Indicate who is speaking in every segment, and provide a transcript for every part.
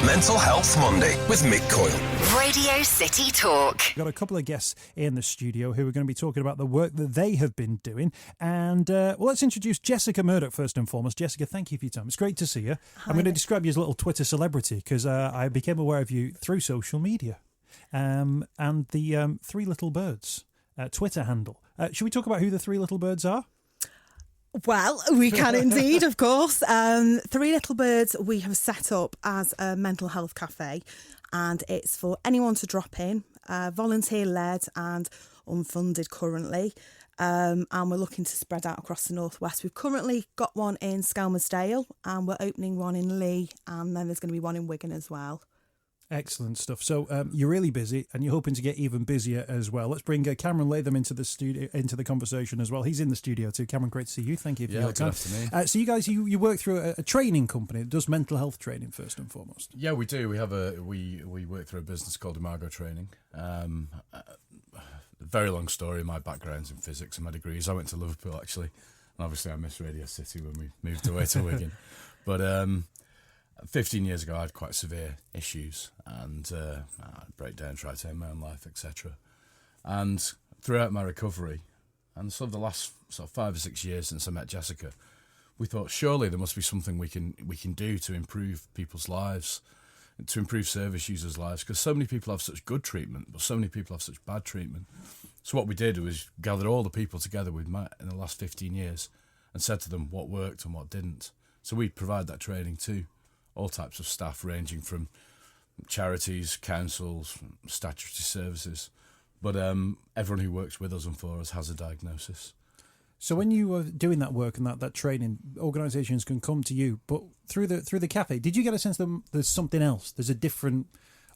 Speaker 1: Mental Health Monday with Mick Coyle.
Speaker 2: Radio City Talk.
Speaker 3: We've got a couple of guests in the studio who are going to be talking about the work that they have been doing. And let's introduce Jessica Murdoch first and foremost. Jessica, thank you for your time. It's great to see you.
Speaker 4: Hi.
Speaker 3: I'm going to describe you as a little Twitter celebrity because I became aware of you through social media and the Three Little Birds Twitter handle. Should we talk about who the Three Little Birds are?
Speaker 4: Well, we can indeed, of course. Three Little Birds we have set up as a mental health cafe, and it's for anyone to drop in, volunteer-led and unfunded currently, and we're looking to spread out across the northwest. We've currently got one in Skelmersdale, and we're opening one in Lee, and then there's going to be one in Wigan as well.
Speaker 3: Excellent stuff. So you're really busy and you're hoping to get even busier as well. Let's bring Cameron Latham into the studio, into the conversation as well. He's in the studio too. Cameron, great to see you. Thank you for your time.
Speaker 5: Good afternoon.
Speaker 3: So you guys, you work through a training company that does mental health training first and foremost.
Speaker 5: Yeah, we do. We have we work through a business called IMAGO Training. Very long story. My background's in physics and my degrees. I went to Liverpool actually, and obviously I missed Radio City when we moved away to Wigan. But 15 years ago, I had quite severe issues and I'd break down, try to end my own life, etc. And throughout my recovery, and sort of the last 5 or 6 years since I met Jessica, we thought surely there must be something we can do to improve people's lives, to improve service users' lives, because so many people have such good treatment, but so many people have such bad treatment. So what we did was gather all the people together we've met in the last 15 years and said to them what worked and what didn't. So we provide that training too. All types of staff ranging from charities, councils, statutory services. But everyone who works with us and for us has a diagnosis.
Speaker 3: So when you were doing that work and that training, organisations can come to you, but through the cafe, did you get a sense that there's something else? There's a different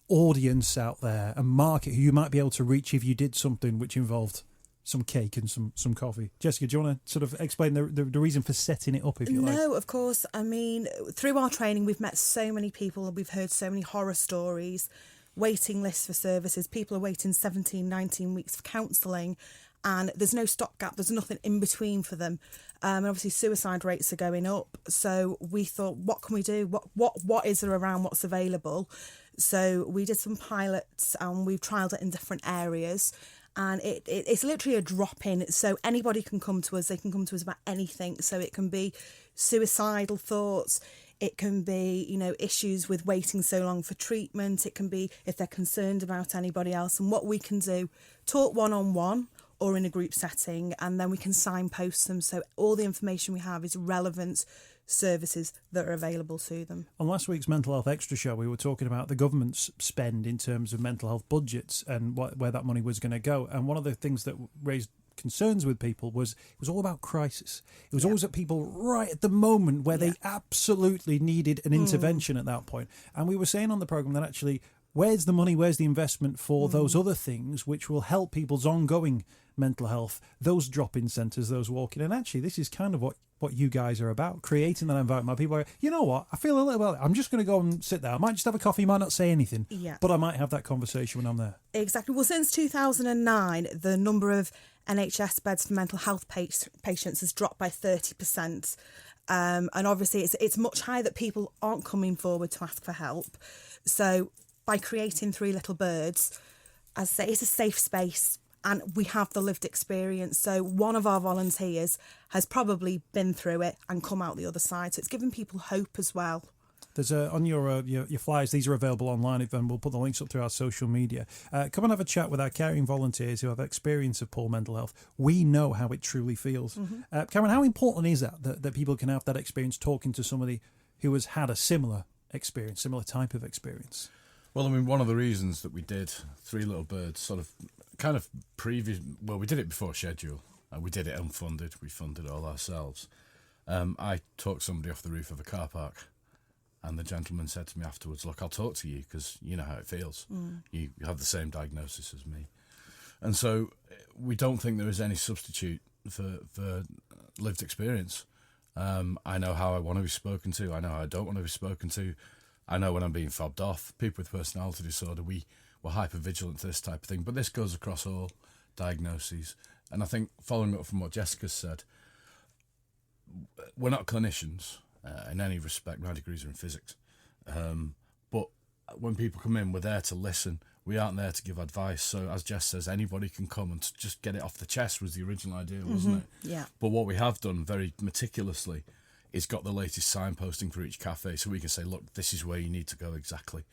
Speaker 3: audience out there, a market who you might be able to reach if you did something which involved some cake and some coffee. Jessica, do you want to sort of explain the reason for setting it up, if you like?
Speaker 4: No, of course. I mean, through our training, we've met so many people. We've heard so many horror stories, waiting lists for services. People are waiting 17, 19 weeks for counselling, and there's no stopgap. There's nothing in between for them. And obviously, suicide rates are going up. So we thought, what can we do? What is there around? What's available? So we did some pilots, and we've trialled it in different areas. And it's literally a drop-in, so anybody can come to us. They can come to us about anything. So it can be suicidal thoughts. It can be, issues with waiting so long for treatment. It can be if they're concerned about anybody else. And what we can do, talk one-on-one or in a group setting, and then we can signpost them. So all the information we have is relevant services that are available to them.
Speaker 3: On last week's Mental Health Extra show, we were talking about the government's spend in terms of mental health budgets and where that money was going to go. And one of the things that raised concerns with people was it was all about crisis. It was always at people right at the moment where they absolutely needed an intervention at that point. And we were saying on the programme that actually, where's the money, where's the investment for those other things which will help people's ongoing mental health, those drop-in centres, those walk-in. And actually, this is kind of what you guys are about, creating that environment where people are, you know what, I feel a little bit, I'm just going to go and sit there. I might just have a coffee, might not say anything, but I might have that conversation when I'm there. Exactly.
Speaker 4: Well, since 2009, the number of NHS beds for mental health patients has dropped by 30%. And obviously, it's much higher that people aren't coming forward to ask for help. So by creating Three Little Birds, as I say, it's a safe space. And we have the lived experience. So one of our volunteers has probably been through it and come out the other side. So it's giving people hope as well.
Speaker 3: There's on your flyers, these are available online, and we'll put the links up through our social media. Come and have a chat with our caring volunteers who have experience of poor mental health. We know how it truly feels. Mm-hmm. Cameron, how important is that people can have that experience talking to somebody who has had a similar experience, similar type of experience?
Speaker 5: Well, I mean, one of the reasons that we did Three Little Birds sort of kind of previous, well, we did it before schedule. We did it unfunded. We funded it all ourselves. I talked somebody off the roof of a car park, and the gentleman said to me afterwards, look, I'll talk to you because you know how it feels. You have the same diagnosis as me. And so we don't think there is any substitute for lived experience. I know how I want to be spoken to. I know how I don't want to be spoken to. I know when I'm being fobbed off. People with personality disorder, we're hyper-vigilant to this type of thing. But this goes across all diagnoses. And I think, following up from what Jessica said, we're not clinicians in any respect. My degrees are in physics. But when people come in, we're there to listen. We aren't there to give advice. So as Jess says, anybody can come and just get it off the chest was the original idea, wasn't it?
Speaker 4: Yeah.
Speaker 5: But what we have done very meticulously is got the latest signposting for each cafe, so we can say, look, this is where you need to go exactly.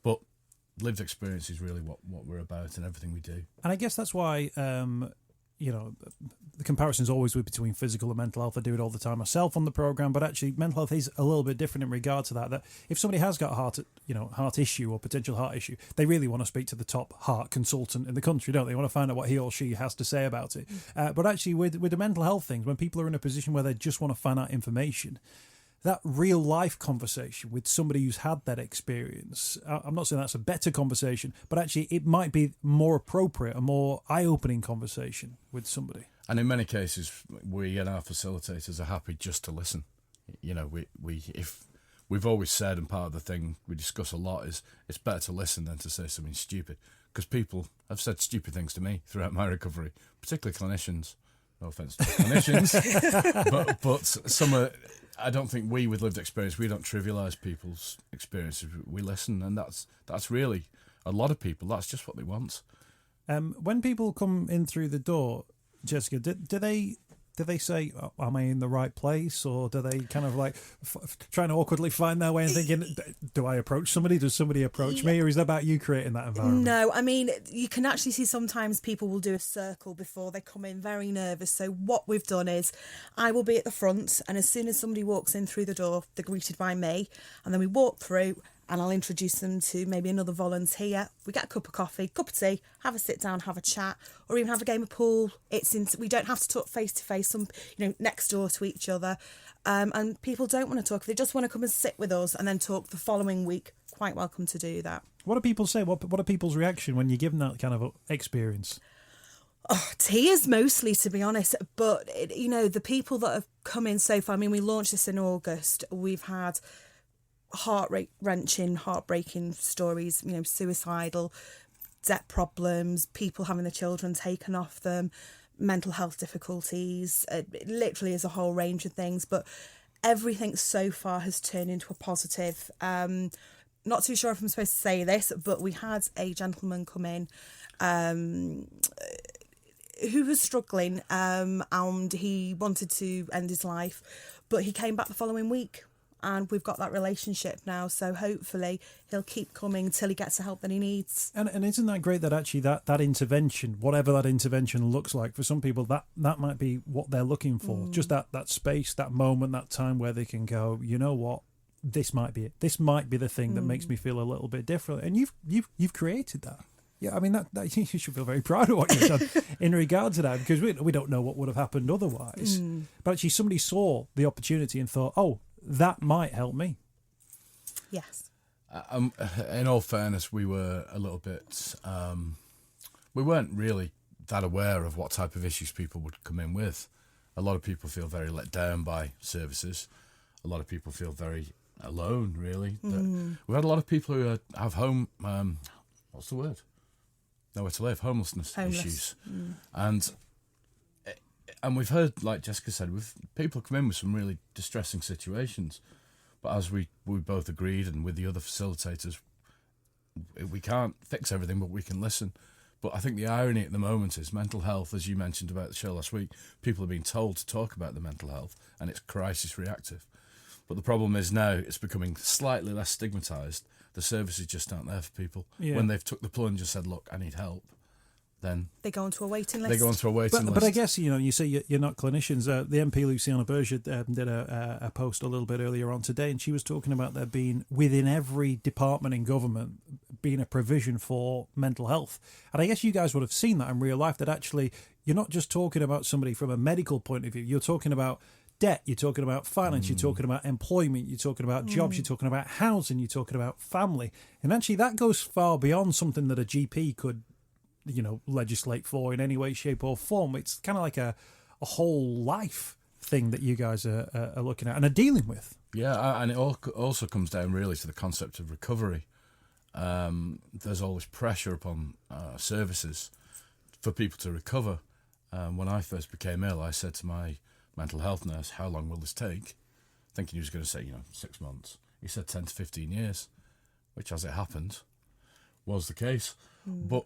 Speaker 5: But lived experience is really what we're about in everything we do.
Speaker 3: And I guess that's why, the comparison is always between physical and mental health. I do it all the time myself on the programme, but actually mental health is a little bit different in regard to that if somebody has got a heart issue or potential heart issue, they really want to speak to the top heart consultant in the country, don't they? They want to find out what he or she has to say about it. But actually with the mental health things, when people are in a position where they just want to find out information, that real life conversation with somebody who's had that experience, I'm not saying that's a better conversation, but actually it might be more appropriate, a more eye-opening conversation with somebody.
Speaker 5: And in many cases, we and our facilitators are happy just to listen. If we've always said, and part of the thing we discuss a lot is it's better to listen than to say something stupid, because people have said stupid things to me throughout my recovery, particularly clinicians. No offence to clinicians, but some are. I don't think with lived experience, we don't trivialise people's experiences. We listen, and that's really a lot of people. That's just what they want.
Speaker 3: When people come in through the door, Jessica, do they say, oh, am I in the right place? Or do they kind of like trying to awkwardly find their way and thinking, do I approach somebody? Does somebody approach me? Or is that about you creating that environment?
Speaker 4: No, I mean, you can actually see sometimes people will do a circle before they come in, very nervous. So what we've done is I will be at the front, and as soon as somebody walks in through the door, they're greeted by me, and then we walk through and I'll introduce them to maybe another volunteer. We get a cup of coffee, cup of tea, have a sit down, have a chat, or even have a game of pool. We don't have to talk face to face, next door to each other. And people don't want to talk. They just want to come and sit with us and then talk the following week. Quite welcome to do that.
Speaker 3: What do people say? What are people's reaction when you give them that kind of experience?
Speaker 4: Oh, tears mostly, to be honest. But, the people that have come in so far, I mean, we launched this in August. We've had heart-wrenching, heartbreaking stories, suicidal, debt problems, people having their children taken off them, mental health difficulties. It literally is a whole range of things, but everything so far has turned into a positive. Not too sure if I'm supposed to say this, but we had a gentleman come in who was struggling and he wanted to end his life, but he came back the following week. And we've got that relationship now, so hopefully he'll keep coming till he gets the help that he needs. And
Speaker 3: isn't that great that actually that intervention, whatever that intervention looks like, for some people that might be what they're looking for. Just that space, that moment, that time where they can go, you know what, this might be it. This might be the thing that makes me feel a little bit different. And you've created that. Yeah, I mean, that you should feel very proud of what you've done in regard to that, because we don't know what would have happened otherwise. But actually somebody saw the opportunity and thought, oh, that might help me.
Speaker 4: Yes.
Speaker 5: In all fairness, we were a little bit... we weren't really that aware of what type of issues people would come in with. A lot of people feel very let down by services. A lot of people feel very alone, really. We've had a lot of people who have home... what's the word? Nowhere to live. Homeless. Issues. And we've heard, like Jessica said, people come in with some really distressing situations. But as we both agreed, and with the other facilitators, we can't fix everything, but we can listen. But I think the irony at the moment is mental health, as you mentioned about the show last week, people are being told to talk about their mental health, and it's crisis reactive. But the problem is now it's becoming slightly less stigmatised. The services just aren't there for people. Yeah. When they've took the plunge and said, look, I need help, then
Speaker 4: they go onto a waiting list.
Speaker 3: But I guess, you say you're not clinicians. The MP Luciana Berger did a post a little bit earlier on today, and she was talking about there being, within every department in government, being a provision for mental health. And I guess you guys would have seen that in real life, that actually you're not just talking about somebody from a medical point of view. You're talking about debt, you're talking about finance, you're talking about employment, you're talking about jobs, you're talking about housing, you're talking about family. And actually that goes far beyond something that a GP could legislate for in any way, shape or form. It's kind of like a whole life thing that you guys are looking at and are dealing with.
Speaker 5: Yeah, and it also comes down really to the concept of recovery. There's always pressure upon services for people to recover. When I first became ill, I said to my mental health nurse, how long will this take? Thinking he was going to say, 6 months. He said 10 to 15 years. which, as it happened, was the case. But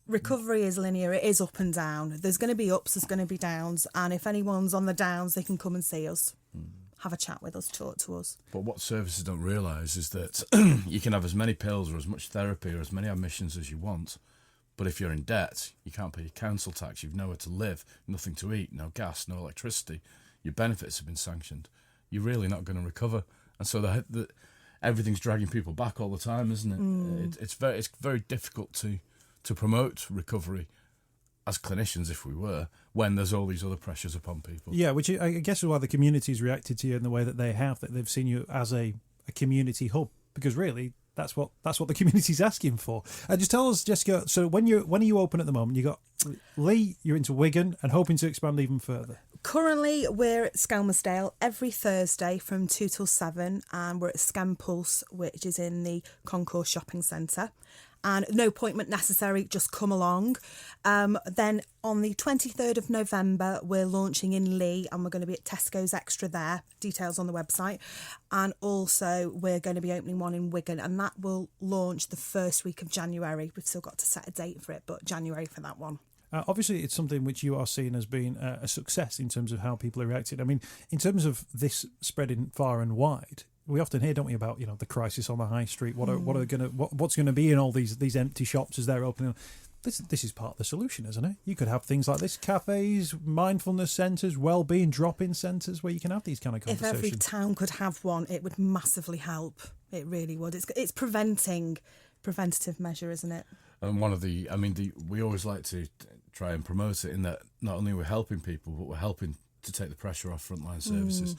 Speaker 4: recovery is linear. It is up and down. There's going to be ups, there's going to be downs, and if anyone's on the downs, they can come and see us, have a chat with us, talk to us.
Speaker 5: But what services don't realise is that you can have as many pills or as much therapy or as many admissions as you want, but if you're in debt, you can't pay your council tax, you've nowhere to live, nothing to eat, no gas, no electricity, your benefits have been sanctioned, you're really not going to recover. And so everything's dragging people back all the time, isn't it? It's very difficult to promote recovery as clinicians, if we were, when there's all these other pressures upon people.
Speaker 3: Yeah, which I guess is why the community's reacted to you in the way that they have, that they've seen you as a community hub, because really that's what the community's asking for. Just tell us, Jessica, so when are you open at the moment? You got Lee, you're into Wigan and hoping to expand even further.
Speaker 4: Currently, we're at Skelmersdale every Thursday from 2 till 7, and we're at Scan Pulse, which is in the Concourse Shopping Centre. And no appointment necessary, just come along. Then on the 23rd of November, we're launching in Lee, and we're going to be at Tesco's Extra there. Details on the website. And also, we're going to be opening one in Wigan, and that will launch the first week of January. We've still got to set a date for it, but January for that one.
Speaker 3: Obviously, it's something which you are seeing as being a success in terms of how people are reacting. I mean, in terms of this spreading far and wide, we often hear, don't we, about the crisis on the high street. What's going to be in all these empty shops as they're opening? This is part of the solution, isn't it? You could have things like this: cafes, mindfulness centres, well-being drop-in centres, where you can have these kind of conversations.
Speaker 4: If every town could have one, it would massively help. It really would. It's preventative measure, isn't it?
Speaker 5: And we always like to try and promote it in that not only we're helping people, but we're helping to take the pressure off frontline services,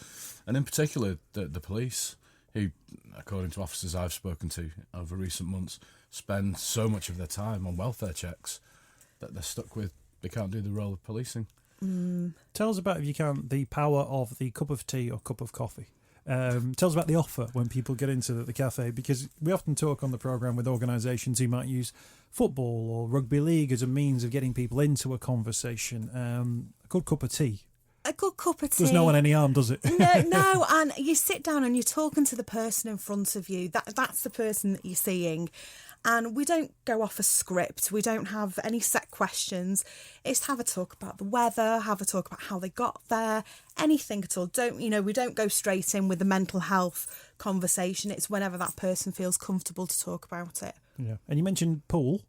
Speaker 5: and in particular the police, who, according to officers I've spoken to over recent months, spend so much of their time on welfare checks that they're stuck with. They can't do the role of policing.
Speaker 3: Tell us about, if you can, the power of the cup of tea or cup of coffee. Tell us about the offer when people get into the cafe, because we often talk on the programme with organisations who might use football or rugby league as a means of getting people into a conversation. A good cup of tea.
Speaker 4: A good cup of tea.
Speaker 3: Does no one any harm, does it?
Speaker 4: No, and you sit down and you're talking to the person in front of you. That's the person that you're seeing. And we don't go off a script. We don't have any set questions. It's have a talk about the weather, have a talk about how they got there, anything at all. We don't go straight in with the mental health conversation. It's whenever that person feels comfortable to talk about it.
Speaker 3: Yeah. And you mentioned pool.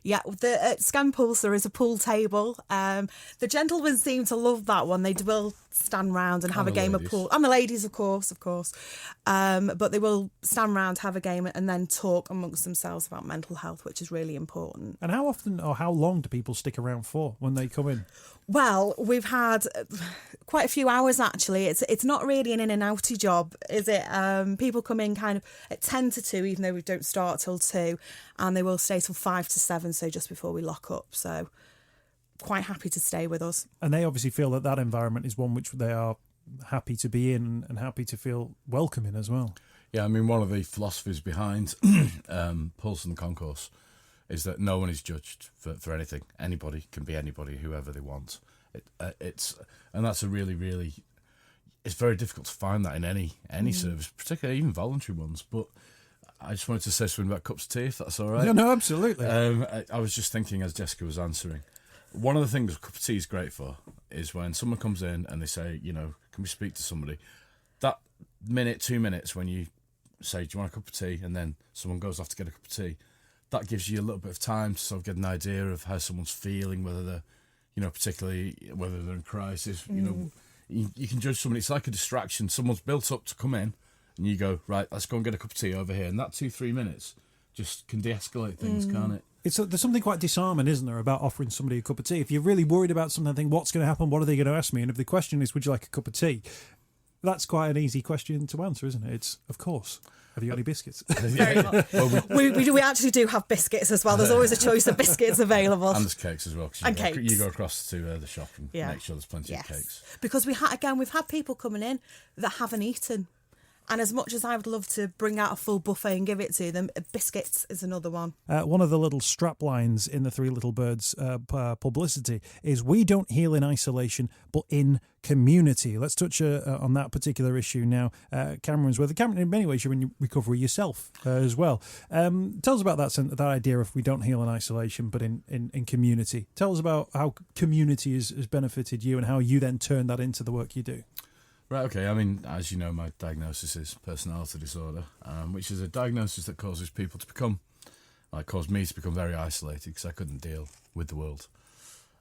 Speaker 4: Yeah, at Scan Pulse there is a pool table. The gentlemen seem to love that one. They will stand round and have a game of pool. And the ladies, of course. But they will stand round, have a game, and then talk amongst themselves about mental health, which is really important.
Speaker 3: And how often or how long do people stick around for when they come in?
Speaker 4: Well, we've had quite a few hours, actually. It's not really an in and outy job, is it? People come in kind of at 10 to 2, even though we don't start till 2, and they will stay till 5 to 7, so just before we lock up. So quite happy to stay with us. And
Speaker 3: they obviously feel that environment is one which they are happy to be in and happy to feel welcome in as well.
Speaker 5: Yeah, I mean, one of the philosophies behind Pulse and the Concourse is that no one is judged for anything. Anybody can be anybody, whoever they want. And that's a really, really... It's very difficult to find that in any service, particularly even voluntary ones. But I just wanted to say something about cups of tea, if that's all right.
Speaker 3: No, absolutely.
Speaker 5: I was just thinking as Jessica was answering, one of the things a cup of tea is great for is when someone comes in and they say, can we speak to somebody? That minute, 2 minutes when you say, do you want a cup of tea? And then someone goes off to get a cup of tea. That gives you a little bit of time to sort of get an idea of how someone's feeling, whether they're, particularly whether they're in crisis. You can judge somebody. It's like a distraction. Someone's built up to come in, and you go, right, let's go and get a cup of tea over here. And that 2-3 minutes just can de-escalate things, can't it? There's
Speaker 3: something quite disarming, isn't there, about offering somebody a cup of tea? If you're really worried about something, think, what's going to happen? What are they going to ask me? And if the question is, would you like a cup of tea? That's quite an easy question to answer, isn't it? It's, of course. Have you got any biscuits?
Speaker 4: Very much. We actually do have biscuits as well. There's always a choice of biscuits available.
Speaker 5: And there's cakes as well.
Speaker 4: Cakes.
Speaker 5: You go across to the shop and make sure there's plenty of cakes.
Speaker 4: Because we've had people coming in that haven't eaten. And as much as I would love to bring out a full buffet and give it to them, biscuits is another one.
Speaker 3: One of the little strap lines in the Three Little Birds publicity is, "We don't heal in isolation, but in community." Let's touch on that particular issue now. Cameron's where Cameron, in many ways, you're in recovery yourself as well. Tell us about that idea of we don't heal in isolation, but in community. Tell us about how community has benefited you and how you then turn that into the work you do.
Speaker 5: Right, okay. I mean, as you know, my diagnosis is personality disorder, which is a diagnosis that causes people to become, caused me to become very isolated because I couldn't deal with the world.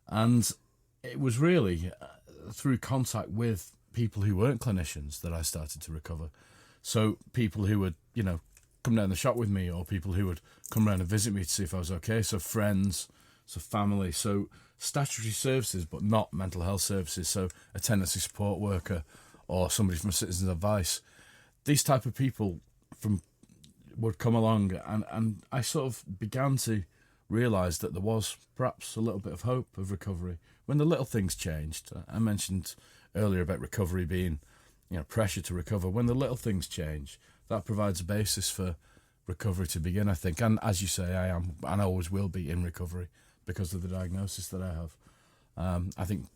Speaker 5: And it was really through contact with people who weren't clinicians that I started to recover. So people who would, come down the shop with me, or people who would come round and visit me to see if I was okay. So friends, so family, so statutory services, but not mental health services. So a tenancy support worker, or somebody from Citizens Advice. These type of people would come along, and I sort of began to realise that there was perhaps a little bit of hope of recovery when the little things changed. I mentioned earlier about recovery being, pressure to recover. When the little things change, that provides a basis for recovery to begin, I think. And as you say, I am, and I always will be, in recovery because of the diagnosis that I have. I think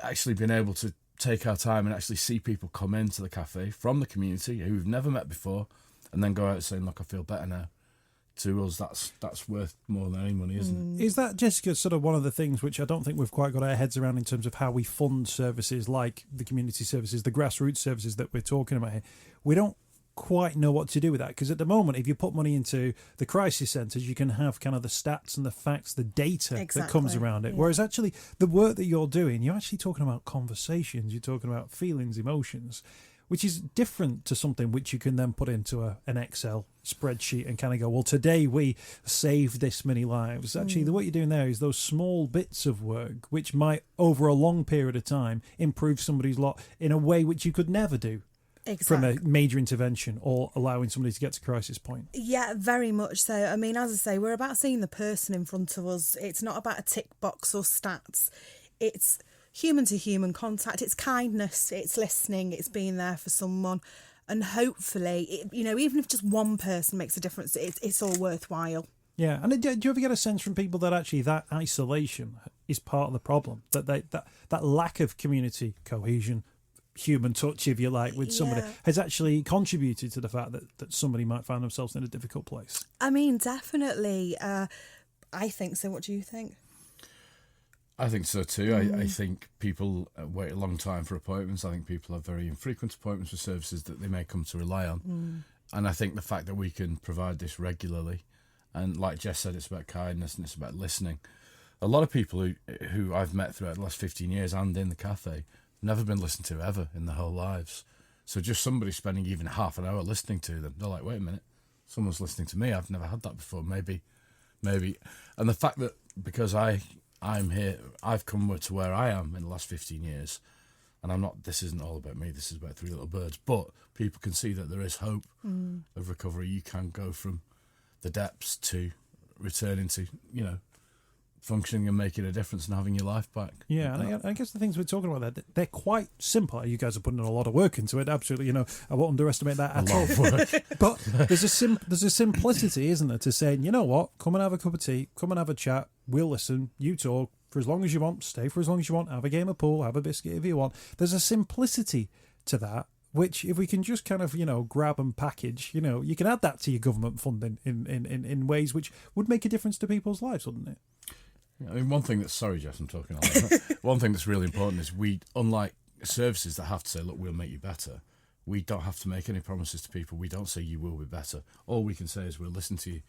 Speaker 5: actually being able to take our time and actually see people come into the cafe from the community who we've never met before, and then go out saying, "Look, I feel better now." To us, that's worth more than any money, isn't it?
Speaker 3: Is that, Jessica, sort of one of the things which I don't think we've quite got our heads around in terms of how we fund services like the community services, the grassroots services that we're talking about here? We don't quite know what to do with that, because at the moment, if you put money into the crisis centres, you can have kind of the stats and the facts, the data that comes around it. Yeah. Whereas actually the work that you're doing, you're actually talking about conversations, you're talking about feelings, emotions, which is different to something which you can then put into an Excel spreadsheet and kind of go, well, today we saved this many lives. Actually, the work you're doing there is those small bits of work which might, over a long period of time, improve somebody's lot in a way which you could never do. Exactly. From a major intervention or allowing somebody to get to crisis point.
Speaker 4: Yeah, very much so. I mean, as I say, we're about seeing the person in front of us. It's not about a tick box or stats. It's human to human contact. It's kindness. It's listening. It's being there for someone. And hopefully, even if just one person makes a difference, it's all worthwhile.
Speaker 3: Yeah, and do you ever get a sense from people that actually that isolation is part of the problem? That lack of community cohesion, human touch, if you like, with somebody has actually contributed to the fact that somebody might find themselves in a difficult place?
Speaker 4: I mean, definitely. I think so. What do you think?
Speaker 5: I think so too. I think people wait a long time for appointments. I think people have very infrequent appointments for services that they may come to rely on. And I think the fact that we can provide this regularly, and like Jess said, it's about kindness and it's about listening. A lot of people who I've met throughout the last 15 years and in the cafe never been listened to ever in their whole lives. So just somebody spending even half an hour listening to them, they're like, wait a minute, someone's listening to me. I've never had that before. Maybe. And the fact that because I'm here, I've come to where I am in the last 15 years, and this isn't all about me, this is about Three Little Birds, but people can see that there is hope of recovery. You can go from the depths to returning to, functioning and making a difference and having your life back.
Speaker 3: Yeah, and I guess the things we're talking about there, they're quite simple. You guys are putting in a lot of work into it, absolutely. I won't underestimate that at all.
Speaker 5: A lot of work.
Speaker 3: But there's a simplicity, isn't there, to saying, you know what, come and have a cup of tea, come and have a chat, we'll listen, you talk for as long as you want, stay for as long as you want, have a game of pool, have a biscuit if you want. There's a simplicity to that, which if we can just kind of, grab and package, you can add that to your government funding in ways which would make a difference to people's lives, wouldn't it?
Speaker 5: I mean, one thing that's... Sorry, Jess, I'm talking a lot. One thing that's really important is unlike services that have to say, look, we'll make you better, we don't have to make any promises to people. We don't say you will be better. All we can say is we'll listen to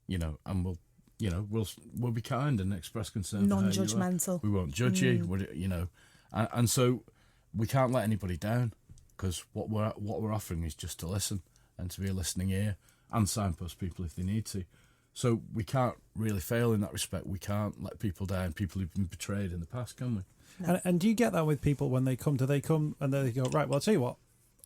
Speaker 5: you, and we'll be kind and express concern.
Speaker 4: Non-judgmental.
Speaker 5: We won't judge you, and so we can't let anybody down, because what we're offering is just to listen and to be a listening ear and signpost people if they need to. So we can't really fail in that respect. We can't let people down, people who've been betrayed in the past, can we?
Speaker 3: No. And do you get that with people when they come? Do they come and they go, right, well, I'll tell you what,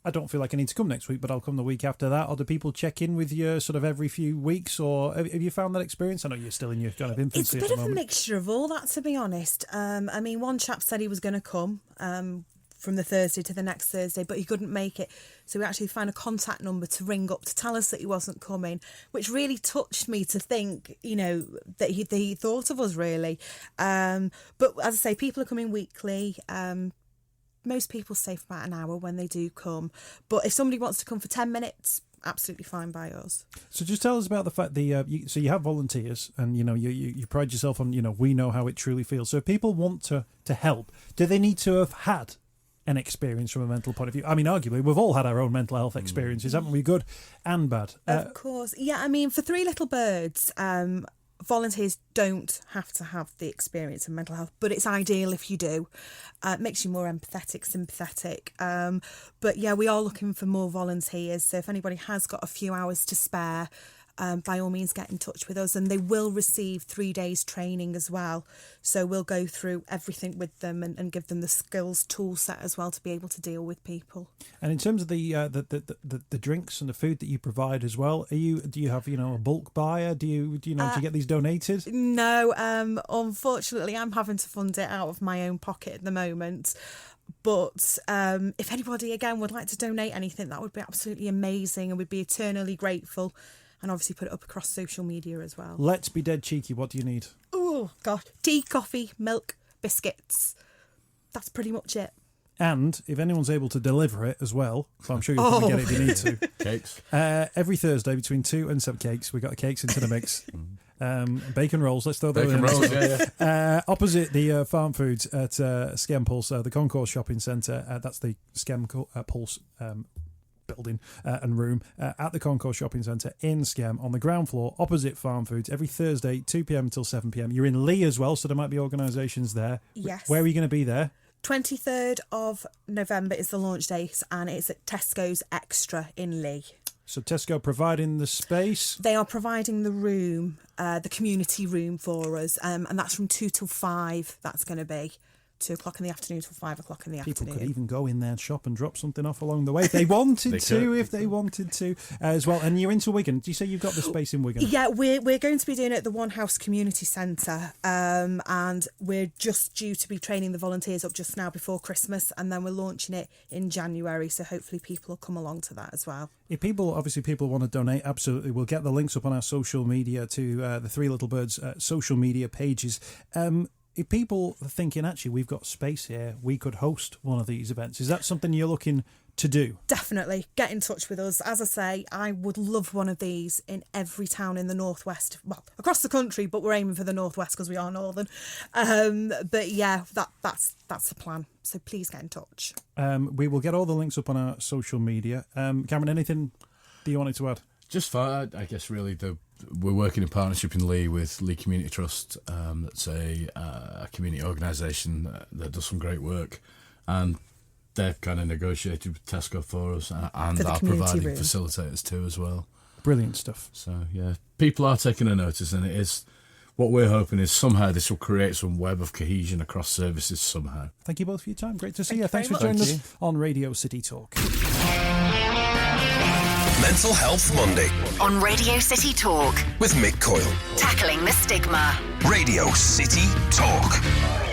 Speaker 3: I don't feel like I need to come next week, but I'll come the week after that? Or do people check in with you sort of every few weeks? Or have you found that experience? I know you're still in your kind of infancy at the moment.
Speaker 4: It's a bit of a mixture of all that, to be honest. I mean, one chap said he was going to come from the Thursday to the next Thursday, but he couldn't make it. So we actually found a contact number to ring up to tell us that he wasn't coming, which really touched me to think, that he thought of us, really. But as I say, people are coming weekly. Most people stay for about an hour when they do come. But if somebody wants to come for 10 minutes, absolutely fine by us. So
Speaker 3: just tell us about the fact so you have volunteers, and you pride yourself on we know how it truly feels. So if people want to help, do they need to have had an experience from a mental point of view? I mean, arguably we've all had our own mental health experiences, haven't we? Good and bad.
Speaker 4: Of course. Yeah, I mean, for Three Little Birds, volunteers don't have to have the experience of mental health, but it's ideal if you do. It makes you more empathetic, sympathetic. But yeah, we are looking for more volunteers. So if anybody has got a few hours to spare, by all means get in touch with us, and they will receive 3 days training as well. So we'll go through everything with them and give them the skills tool set as well to be able to deal with people. And in terms of the drinks and the food that you provide as well, do you have a bulk buyer? Do you get these donated? No, unfortunately I'm having to fund it out of my own pocket at the moment. But if anybody again would like to donate anything, that would be absolutely amazing, and we'd be eternally grateful. And obviously put it up across social media as well. Let's be dead cheeky. What do you need? Oh, God. Tea, coffee, milk, biscuits. That's pretty much it. And if anyone's able to deliver it as well, so I'm sure you'll probably get it if you need to. Cakes. Every Thursday between 2 and 7 cakes. We've got the cakes into the mix. Bacon rolls. Let's throw those in. Bacon rolls, yeah. Opposite the Farm Foods at Skem Pulse, the Concourse Shopping Centre. That's the Skem Pulse building and room at the Concourse Shopping Centre in Skem on the ground floor opposite Farm Foods every Thursday 2pm until 7pm. You're in Lee as well, so there might be organisations there. Yes. Where are you going to be there? 23rd of November is the launch date, and it's at Tesco's Extra in Lee. So Tesco providing the space? They are providing the room, the community room for us, and that's from 2 till 5. That's going to be 2 o'clock in the afternoon till 5 o'clock in the afternoon. People could even go in there and shop and drop something off along the way if they wanted if they wanted to as well. And you're into Wigan. Do you say you've got the space in Wigan? Yeah, we're going to be doing it at the One House Community Centre, and we're just due to be training the volunteers up just now before Christmas, and then we're launching it in January, so hopefully people will come along to that as well. If people want to donate, absolutely. We'll get the links up on our social media to the Three Little Birds social media pages. If people are thinking, actually, we've got space here, we could host one of these events, is that something you're looking to do? Definitely. Get in touch with us. As I say, I would love one of these in every town in the Northwest. Well, across the country, but we're aiming for the Northwest because we are Northern. But yeah, that's the plan. So please get in touch. We will get all the links up on our social media. Cameron, anything that you wanted to add? Just far, I guess, really, we're working in partnership in Lee with Lee Community Trust. That's a community organisation that does some great work, and they've kind of negotiated with Tesco for us, and are providing room. Facilitators too as well. Brilliant stuff. So yeah, people are taking a notice, and it is what we're hoping is somehow this will create some web of cohesion across services somehow. Thank you both for your time. Great to see you. Thanks for joining us on Radio City Talk.
Speaker 1: Mental Health Monday
Speaker 2: on Radio City Talk
Speaker 1: with Mick Coyle.
Speaker 2: Tackling the stigma.
Speaker 1: Radio City Talk.